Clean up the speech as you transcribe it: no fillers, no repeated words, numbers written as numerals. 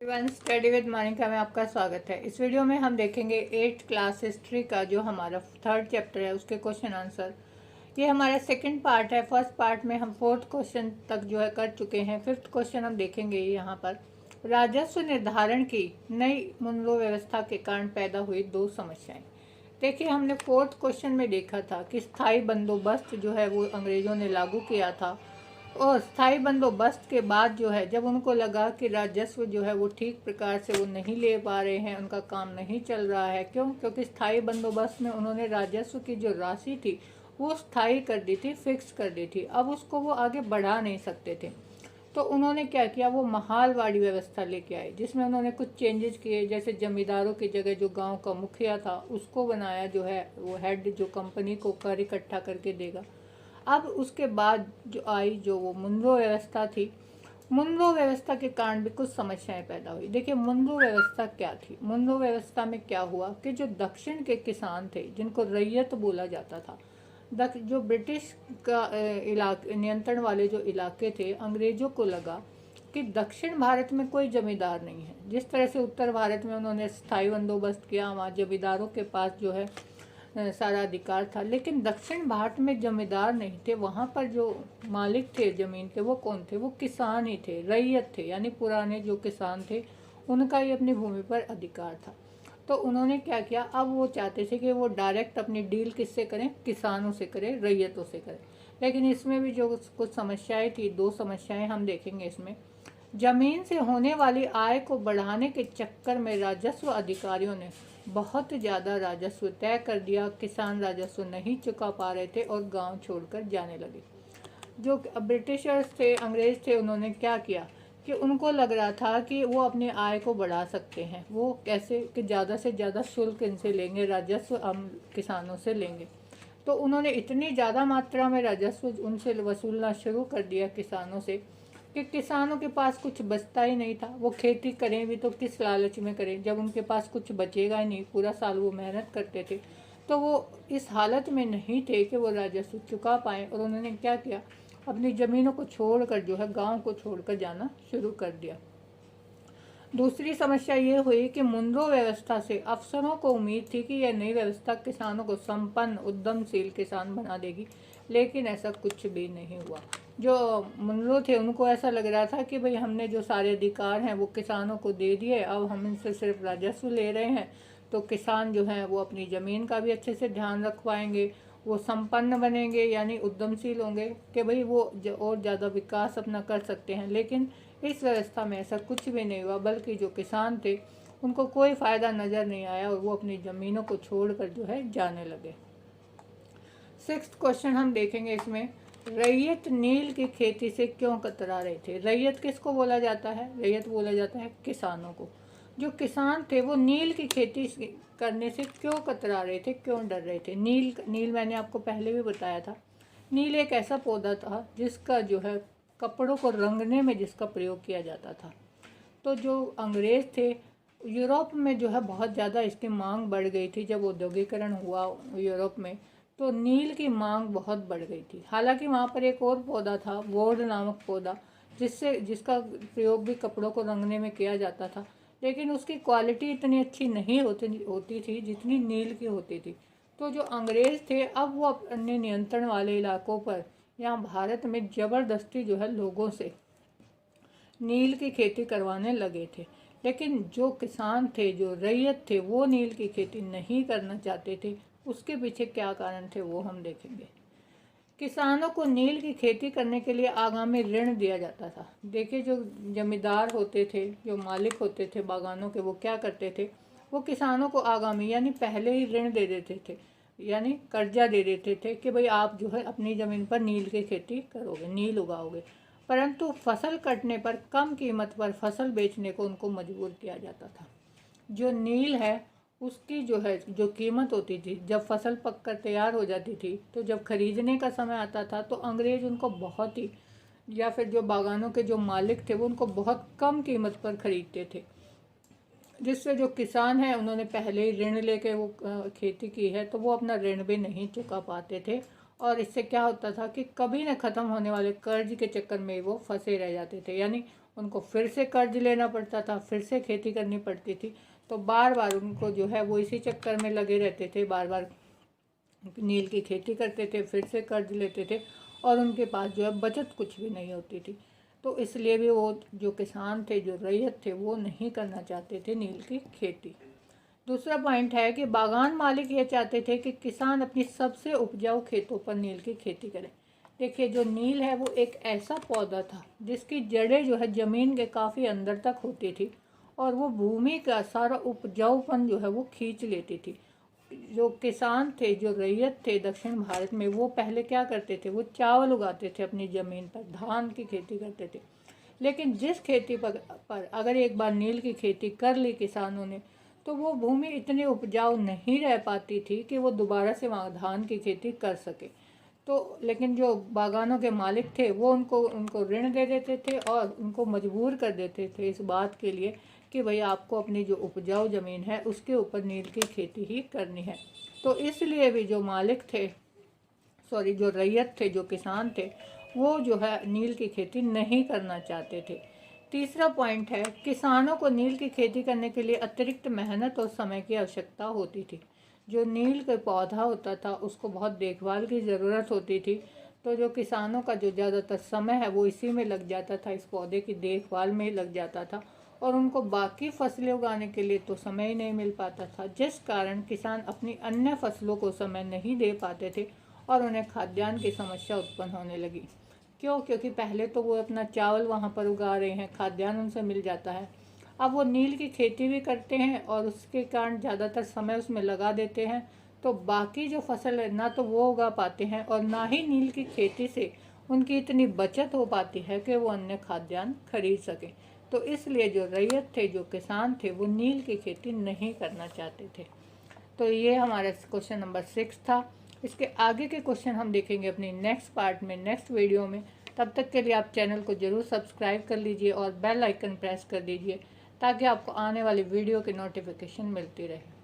Everyone, study with Monika में आपका स्वागत है। इस वीडियो में हम देखेंगे 8th क्लास हिस्ट्री का जो हमारा 3rd चैप्टर है उसके क्वेश्चन आंसर। ये हमारा सेकंड पार्ट है। फर्स्ट पार्ट में हम 4th क्वेश्चन तक जो है कर चुके हैं। 5th क्वेश्चन हम देखेंगे। यहाँ पर राजस्व निर्धारण की नई मुनरो व्यवस्था के कारण पैदा हुई दो समस्याएं। देखिए, हमने 4th क्वेश्चन में देखा था कि स्थायी बंदोबस्त जो है वो अंग्रेज़ों ने लागू किया था, और स्थायी बंदोबस्त के बाद जो है जब उनको लगा कि राजस्व जो है वो ठीक प्रकार से वो नहीं ले पा रहे हैं, उनका काम नहीं चल रहा है। क्योंकि स्थायी बंदोबस्त में उन्होंने राजस्व की जो राशि थी वो स्थायी कर दी थी, फिक्स कर दी थी। अब उसको वो आगे बढ़ा नहीं सकते थे। तो उन्होंने क्या किया, वो महालवाड़ी व्यवस्था लेके आए, जिसमें उन्होंने कुछ चेंजेस किए। जैसे जमींदारों की जगह जो गांव का मुखिया था उसको बनाया, जो है वो हेड, जो कंपनी को कर इकट्ठा करके देगा। अब उसके बाद जो आई, जो वो मुनरो व्यवस्था थी, मुनरो व्यवस्था के कारण भी कुछ समस्याएं पैदा हुई। देखिए, मुनरो व्यवस्था क्या थी। मुनरो व्यवस्था में क्या हुआ कि जो दक्षिण के किसान थे, जिनको रैयत बोला जाता था, जो ब्रिटिश का इलाके नियंत्रण वाले जो इलाके थे, अंग्रेज़ों को लगा कि दक्षिण भारत में कोई जमींदार नहीं है। जिस तरह से उत्तर भारत में उन्होंने स्थायी बंदोबस्त किया, वहाँ जमींदारों के पास जो है सारा अधिकार था, लेकिन दक्षिण भारत में जमींदार नहीं थे। वहाँ पर जो मालिक थे ज़मीन के, वो कौन थे? वो किसान ही थे, रैयत थे, यानी पुराने जो किसान थे उनका ही अपनी भूमि पर अधिकार था। तो उन्होंने क्या किया, अब वो चाहते थे कि वो डायरेक्ट अपनी डील किससे करें? किसानों से करें, रैयतों से करें। लेकिन इसमें भी जो कुछ समस्याएं थी, दो समस्याएं हम देखेंगे इसमें। जमीन से होने वाली आय को बढ़ाने के चक्कर में राजस्व अधिकारियों ने बहुत ज़्यादा राजस्व तय कर दिया। किसान राजस्व नहीं चुका पा रहे थे और गांव छोड़कर जाने लगे। जो ब्रिटिशर्स थे, अंग्रेज थे, उन्होंने क्या किया कि उनको लग रहा था कि वो अपनी आय को बढ़ा सकते हैं। वो कैसे? कि ज़्यादा से ज़्यादा शुल्क इनसे लेंगे, राजस्व हम किसानों से लेंगे। तो उन्होंने इतनी ज़्यादा मात्रा में राजस्व उनसे वसूलना शुरू कर दिया, किसानों से, कि किसानों के पास कुछ बचता ही नहीं था। वो खेती करें भी तो किस लालच में करें, जब उनके पास कुछ बचेगा ही नहीं। पूरा साल वो मेहनत करते थे, तो वो इस हालत में नहीं थे कि वो राजस्व चुका पाएँ। और उन्होंने क्या किया, अपनी ज़मीनों को छोड़कर जो है गांव को छोड़कर जाना शुरू कर दिया। दूसरी समस्या ये हुई कि मुनरो व्यवस्था से अफसरों को उम्मीद थी कि यह नई व्यवस्था किसानों को संपन्न, उद्यमशील किसान बना देगी, लेकिन ऐसा कुछ भी नहीं हुआ। जो मुनरो थे उनको ऐसा लग रहा था कि भाई हमने जो सारे अधिकार हैं वो किसानों को दे दिए, अब हम इनसे सिर्फ राजस्व ले रहे हैं, तो किसान जो हैं वो अपनी ज़मीन का भी अच्छे से ध्यान रख पाएंगे, वो संपन्न बनेंगे, यानी उद्यमशील होंगे कि भाई वो और ज़्यादा विकास अपना कर सकते हैं। लेकिन इस व्यवस्था में ऐसा कुछ भी नहीं हुआ, बल्कि जो किसान थे उनको कोई फ़ायदा नज़र नहीं आया और वो अपनी ज़मीनों को छोड़कर जो है जाने लगे। 6th क्वेश्चन हम देखेंगे। इसमें रैयत नील की खेती से क्यों कतरा रहे थे? रैयत किसको बोला जाता है? रैयत बोला जाता है किसानों को। जो किसान थे वो नील की खेती करने से क्यों कतरा रहे थे, क्यों डर रहे थे? नील मैंने आपको पहले भी बताया था। नील एक ऐसा पौधा था जिसका जो है कपड़ों को रंगने में जिसका प्रयोग किया जाता था। तो जो अंग्रेज़ थे, यूरोप में जो है बहुत ज़्यादा इसकी मांग बढ़ गई थी। जब औद्योगिकरण हुआ यूरोप में, तो नील की मांग बहुत बढ़ गई थी। हालांकि वहाँ पर एक और पौधा था, वोड नामक पौधा, जिसका प्रयोग भी कपड़ों को रंगने में किया जाता था, लेकिन उसकी क्वालिटी इतनी अच्छी नहीं होती थी जितनी नील की होती थी। तो जो अंग्रेज़ थे, अब वो अपने नियंत्रण वाले इलाकों पर, यहाँ भारत में ज़बरदस्ती जो है लोगों से नील की खेती करवाने लगे थे। लेकिन जो किसान थे, जो रैयत थे, वो नील की खेती नहीं करना चाहते थे। उसके पीछे क्या कारण थे वो हम देखेंगे। किसानों को नील की खेती करने के लिए आगामी ऋण दिया जाता था। देखिए, जो जमींदार होते थे, जो मालिक होते थे बागानों के, वो क्या करते थे, वो किसानों को आगामी यानी पहले ही ऋण दे देते थे, यानी कर्जा दे देते थे कि भाई आप जो है अपनी ज़मीन पर नील की खेती करोगे, नील उगाओगे। परंतु फसल कटने पर कम कीमत पर फसल बेचने को उनको मजबूर किया जाता था। जो नील है उसकी जो है जो कीमत होती थी, जब फसल पक कर तैयार हो जाती थी, तो जब खरीदने का समय आता था तो अंग्रेज़ उनको बहुत ही, या फिर जो बागानों के जो मालिक थे वो उनको बहुत कम कीमत पर ख़रीदते थे, जिससे जो किसान हैं उन्होंने पहले ही ऋण लेके वो खेती की है, तो वो अपना ऋण भी नहीं चुका पाते थे। और इससे क्या होता था कि कभी न ख़त्म होने वाले कर्ज के चक्कर में वो फंसे रह जाते थे, यानी उनको फिर से कर्ज लेना पड़ता था, फिर से खेती करनी पड़ती थी। तो बार बार उनको जो है वो इसी चक्कर में लगे रहते थे, बार बार नील की खेती करते थे, फिर से कर्ज लेते थे और उनके पास जो है बचत कुछ भी नहीं होती थी। तो इसलिए भी वो जो किसान थे, जो रैयत थे, वो नहीं करना चाहते थे नील की खेती। दूसरा पॉइंट है कि बागान मालिक ये चाहते थे कि किसान अपनी सबसे उपजाऊ खेतों पर नील की खेती करें। देखिए, जो नील है वो एक ऐसा पौधा था जिसकी जड़ें जो है ज़मीन के काफ़ी अंदर तक होती थी और वो भूमि का सारा उपजाऊपन जो है वो खींच लेती थी। जो किसान थे, जो रैयत थे दक्षिण भारत में, वो पहले क्या करते थे, वो चावल उगाते थे अपनी ज़मीन पर, धान की खेती करते थे। लेकिन जिस खेती पर अगर एक बार नील की खेती कर ली किसानों ने, तो वो भूमि इतनी उपजाऊ नहीं रह पाती थी कि वो दोबारा से वहाँ धान की खेती कर सके। तो लेकिन जो बागानों के मालिक थे वो उनको ऋण दे देते थे और उनको मजबूर कर देते थे इस बात के लिए कि भाई आपको अपनी जो उपजाऊ ज़मीन है उसके ऊपर नील की खेती ही करनी है। तो इसलिए भी जो मालिक थे, जो रैयत थे, जो किसान थे, वो जो है नील की खेती नहीं करना चाहते थे। तीसरा पॉइंट है, किसानों को नील की खेती करने के लिए अतिरिक्त मेहनत और समय की आवश्यकता होती थी। जो नील का पौधा होता था उसको बहुत देखभाल की ज़रूरत होती थी। तो जो किसानों का जो ज़्यादातर समय है वो इसी में लग जाता था, इस पौधे की देखभाल में ही लग जाता था और उनको बाकी फसलें उगाने के लिए तो समय ही नहीं मिल पाता था, जिस कारण किसान अपनी अन्य फसलों को समय नहीं दे पाते थे और उन्हें खाद्यान्न की समस्या उत्पन्न होने लगी। क्यों? क्योंकि पहले तो वो अपना चावल वहाँ पर उगा रहे हैं, खाद्यान्न उनसे मिल जाता है। अब वो नील की खेती भी करते हैं और उसके कारण ज़्यादातर समय उसमें लगा देते हैं, तो बाकी जो फसल है ना तो वो उगा पाते हैं और ना ही नील की खेती से उनकी इतनी बचत हो पाती है कि वो अन्य खाद्यान्न खरीद सकें। तो इसलिए जो रैयत थे, जो किसान थे, वो नील की खेती नहीं करना चाहते थे। तो ये हमारा क्वेश्चन नंबर 6 था। इसके आगे के क्वेश्चन हम देखेंगे अपनी नेक्स्ट पार्ट में, नेक्स्ट वीडियो में। तब तक के लिए आप चैनल को ज़रूर सब्सक्राइब कर लीजिए और बेल आइकन प्रेस कर दीजिए ताकि आपको आने वाली वीडियो की नोटिफिकेशन मिलती रहे।